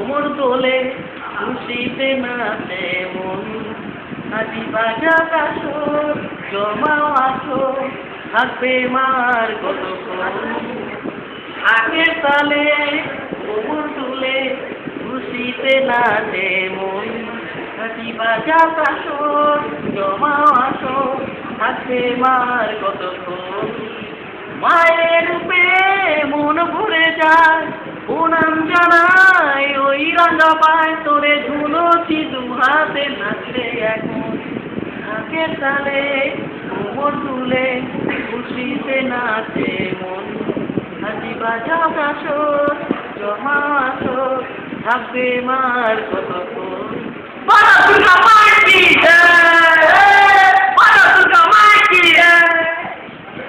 কোমর দোলে খুশিতে নাচে মন আজি বাজা কাসর জমাও আসর থাকবে মার কতক্ষণ আগের তালে কোমর দুলে খুশিতে নাচে মন আজি বাজা কাসর জমাও আসর থাকবে মার কতক্ষণ মায়ের রূপে মন ভরে যায় প্রণাম জানাই ওই রাঙা পায় তোরে ঝুলোছি দু হাতে নাচলে এখন আগের তালে কোমর দুলে খুশিতে নাচে মন আজি বাজাও কাসর জমা আসর থাকবে মার কতক্ষণ দুর্গা মাইকি দুর্গা মাইকি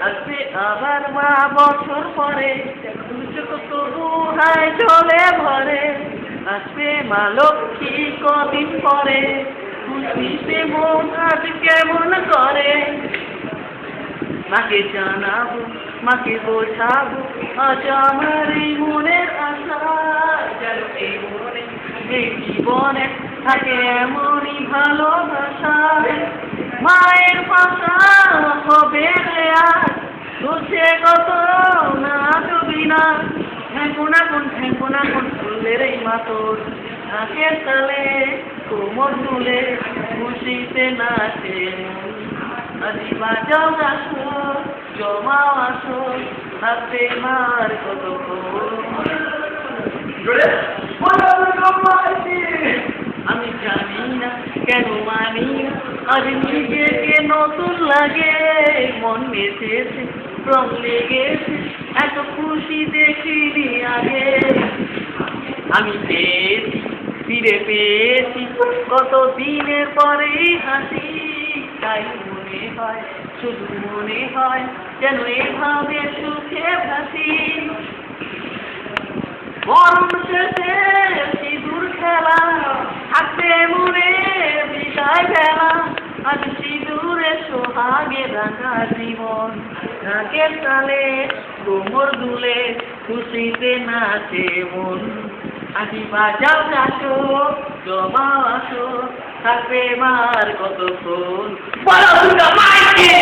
আসবে আবার মা বছর পরে তবু হায় চলে ভরে আসবে মা লক্ষ্মী কদিন পরে খুশিতে মন আজ কেমন করে মাকে জানাবো মাকে বোঝাবো আজ আমার এই মনের আশা যেন এই মনে এই জীবনে থাকে এমনই ভালোবাসা মায়ের ভাষা হবে আর তুঝে কত না ডুবি না ঠেঙ্কোনা কোন ফুলের এই মাতর নাকের তালে কোমর দুলে খুশিতে নাচে আজি বাজাও আসো জমাও আসো থাকবে মার কতক্ষণ আমি জানি না কেন মানি না আজ নিজেকে নতুন লাগে মন মেতেছে রং লেগেছে এত খুশি দেখিনি আগে আমি পেয়েছি ফিরে পেয়েছি কত দিনের পরেই হাসি তাই মনে হয় শুধু মনে হয় যেন এভাবে সুখে ভাসি বরণ শেষে সিঁদুর খেলা থাকতে মনে বিদায় বেলা আজ সিঁদুরে সোহাগে রাঙা জীবন নাকের তালে কোমর দুলে খুশিতে নাচে মন আজি বাজাও আসো জমাও আসো থাকবে মার কতক্ষণ বলো দুর্গা মাইকি